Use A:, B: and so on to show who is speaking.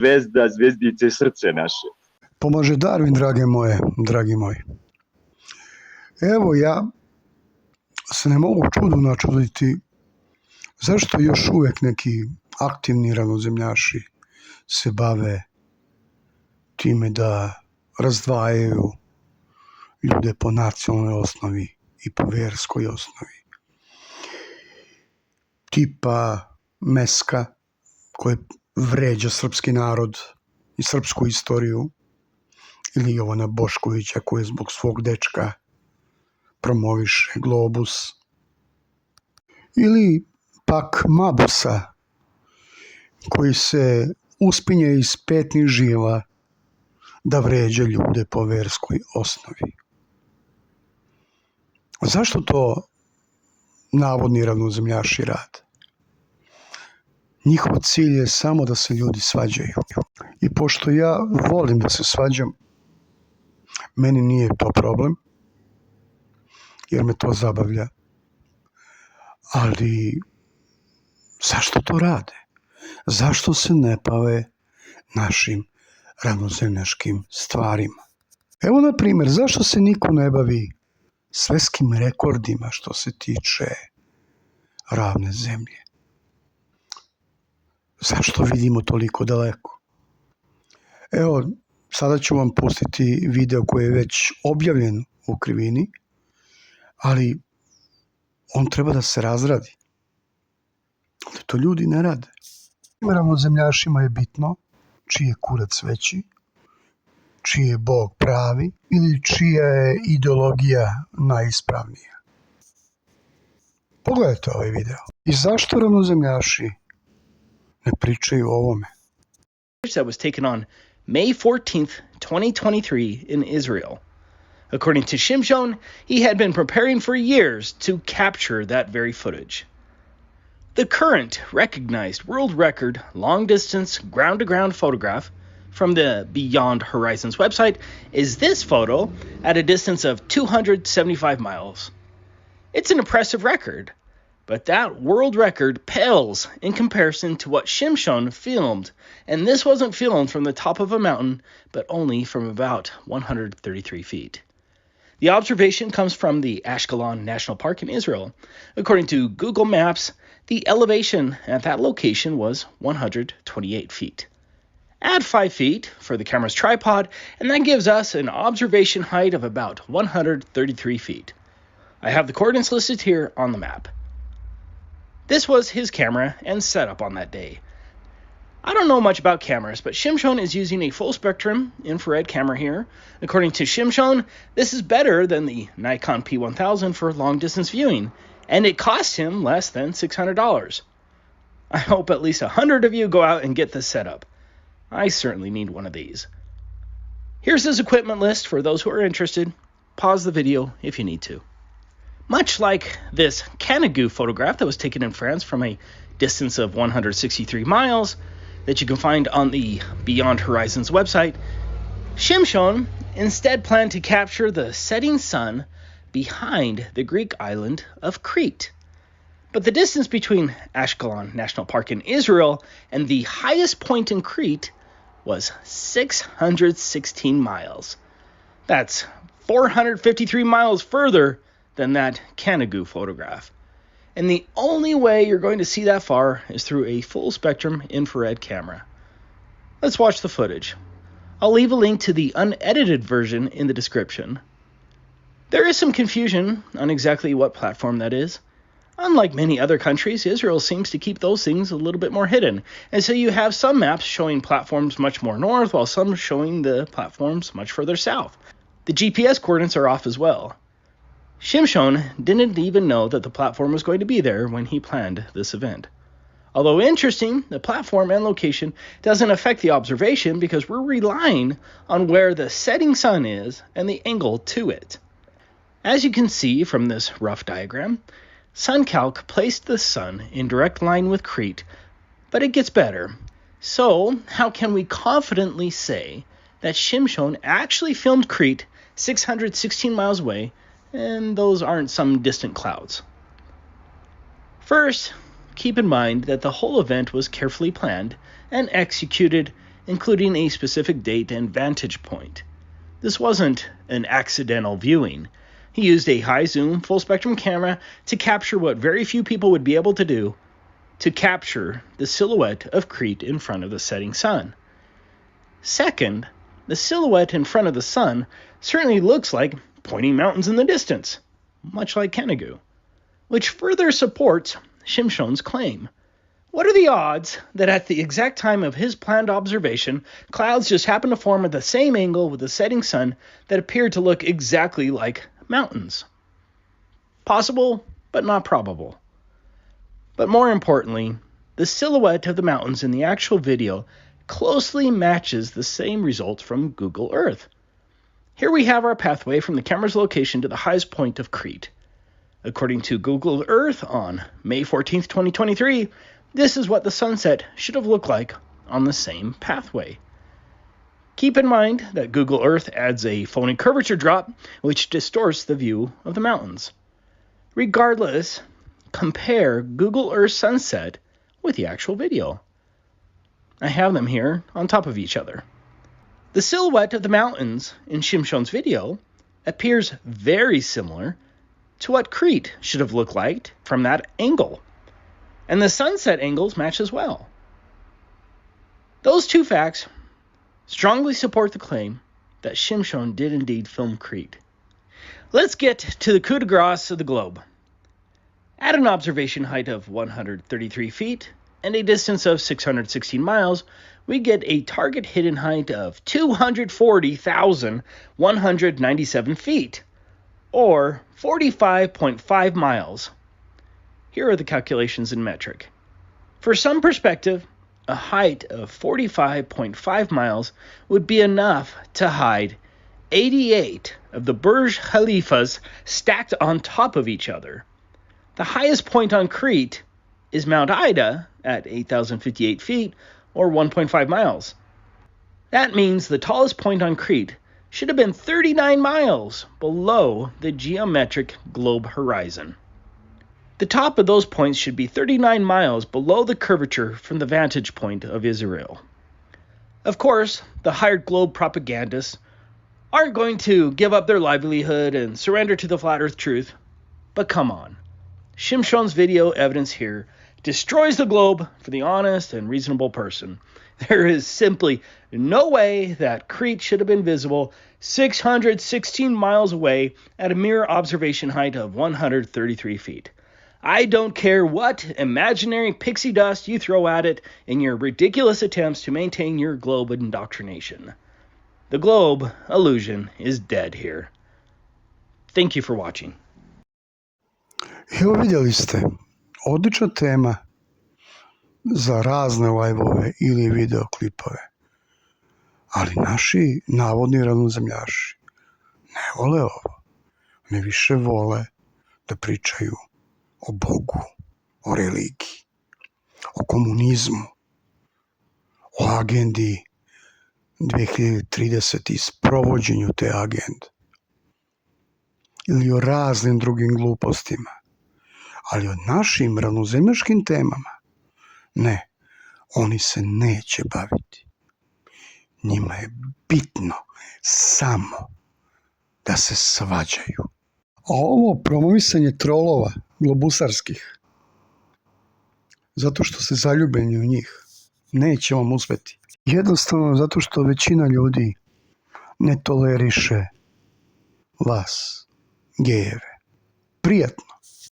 A: Zvezda, zvezdice, srce naše.
B: Pomaže Darwin, dragi moji. Evo, ja se ne mogu čudu načuditi zašto još uvijek neki aktivni ravnozemljaši se bave time da razdvajaju ljude po nacionalnoj osnovi i po vjerskoj osnovi. Tipa Meska, koji vređa srpski narod i srpsku istoriju, ili Jovana Boškovića, koji zbog svog dečka promoviše Globus, ili pak Mabusa, koji se uspinje iz petnih žila da vređa ljude po verskoj osnovi. Zašto to navodni ravnozemljaši rade? Njihov cilj je samo da se ljudi svađaju. I pošto ja volim da se svađam, meni nije to problem, jer me to zabavlja. Ali zašto to rade? Zašto se ne bave našim ravnozemljaškim stvarima? Evo, na primjer, zašto se niko ne bavi svetskim rekordima što se tiče ravne zemlje? Zašto vidimo toliko daleko? Evo, sada ću vam pustiti video koji je već objavljen u Krivini, ali on treba da se razradi. Ali to ljudi ne rade. Ravnozemljašima je bitno čiji je kurac veći, čiji je Bog pravi ili čija je ideologija najispravnija. Pogledajte ovaj video. I zašto ravnozemljaši ne pričaju o ovome?
C: That was taken on May 14th, 2023 in Israel. According to Shimshon, he had been preparing for years to capture that very footage. The current recognized world record long-distance ground-to-ground photograph from the Beyond Horizons website is this photo at a distance of 275 miles. It's an impressive record, but that world record pales in comparison to what Shimshon filmed, and this wasn't filmed from the top of a mountain, but only from about 133 feet. The observation comes from the Ashkelon National Park in Israel. According to Google Maps, the elevation at that location was 128 feet. Add 5 feet for the camera's tripod, and that gives us an observation height of about 133 feet. I have the coordinates listed here on the map. This was his camera and setup on that day. I don't know much about cameras, but Shimshon is using a full-spectrum infrared camera here. According to Shimshon, this is better than the Nikon P1000 for long-distance viewing, and it cost him less than $600. I hope at least 100 of you go out and get this set up. I certainly need one of these. Here's his equipment list for those who are interested. Pause the video if you need to. Much like this Canigou photograph that was taken in France from a distance of 163 miles that you can find on the Beyond Horizons website, Shimshon instead planned to capture the setting sun behind the Greek island of Crete. But the distance between Ashkelon National Park in Israel and the highest point in Crete was 616 miles. That's 453 miles further than that Canigou photograph. And the only way you're going to see that far is through a full-spectrum infrared camera. Let's watch the footage. I'll leave a link to the unedited version in the description. There is some confusion on exactly what platform that is. Unlike many other countries, Israel seems to keep those things a little bit more hidden, and so you have some maps showing platforms much more north, while some showing the platforms much further south. The GPS coordinates are off as well. Shimshon didn't even know that the platform was going to be there when he planned this event. Although interesting, the platform and location doesn't affect the observation because we're relying on where the setting sun is and the angle to it. As you can see from this rough diagram, SunCalc placed the sun in direct line with Crete, but it gets better. So, how can we confidently say that Shimshon actually filmed Crete 616 miles away, and those aren't some distant clouds? First, keep in mind that the whole event was carefully planned and executed including a specific date and vantage point. This wasn't an accidental viewing. He used a high-zoom, full-spectrum camera to capture what very few people would be able to do, to capture the silhouette of Crete in front of the setting sun. Second, the silhouette in front of the sun certainly looks like pointing mountains in the distance, much like Kenegu, which further supports Shimshon's claim. What are the odds that at the exact time of his planned observation, clouds just happen to form at the same angle with the setting sun that appear to look exactly like mountains? Possible, but not probable. But more importantly, the silhouette of the mountains in the actual video closely matches the same results from Google Earth. Here we have our pathway from the camera's location to the highest point of Crete. According to Google Earth on May 14th, 2023, this is what the sunset should have looked like on the same pathway. Keep in mind that Google Earth adds a phony curvature drop, which distorts the view of the mountains. Regardless, compare Google Earth sunset with the actual video. I have them here on top of each other. The silhouette of the mountains in Shimshon's video appears very similar to what Crete should have looked like from that angle. And the sunset angles match as well. Those two facts strongly support the claim that Shimshon did indeed film Crete. Let's get to the coup de grace of the globe. At an observation height of 133 feet and a distance of 616 miles, we get a target hidden height of 240,197 feet, or 45.5 miles. Here are the calculations in metric. For some perspective, a height of 45.5 miles would be enough to hide 88 of the Burj Khalifas stacked on top of each other. The highest point on Crete is Mount Ida at 8,058 feet, or 1.5 miles. That means the tallest point on Crete should have been 39 miles below the geometric globe horizon. The top of those points should be 39 miles below the curvature from the vantage point of Israel. Of course, the hired globe propagandists aren't going to give up their livelihood and surrender to the flat earth truth, but come on. Shimshon's video evidence here destroys the globe for the honest and reasonable person. There is simply no way that Crete should have been visible 616 miles away at a mere observation height of 133 feet. I don't care what imaginary pixie dust you throw at it in your ridiculous attempts to maintain your globe indoctrination. The globe illusion is dead here. Thank you for watching.
B: Evo vidjeli ste, odlična tema za razne live-ove ili videoklipove. Ali naši navodni ravnozemljaši ne vole ovo. Ne više vole da pričaju o Bogu, o religiji, o komunizmu, o agendi 2030 i sprovođenju te agende. Ili o raznim drugim glupostima. Ali o našim ravnozemljaškim temama, ne, oni se neće baviti. Njima je bitno samo da se svađaju. A ovo promovisanje trolova globusarskih, zato što ste zaljubljeni u njih, neće vam uspeti. Jednostavno zato što većina ljudi ne toleriše vas, gejeve. Prijatno.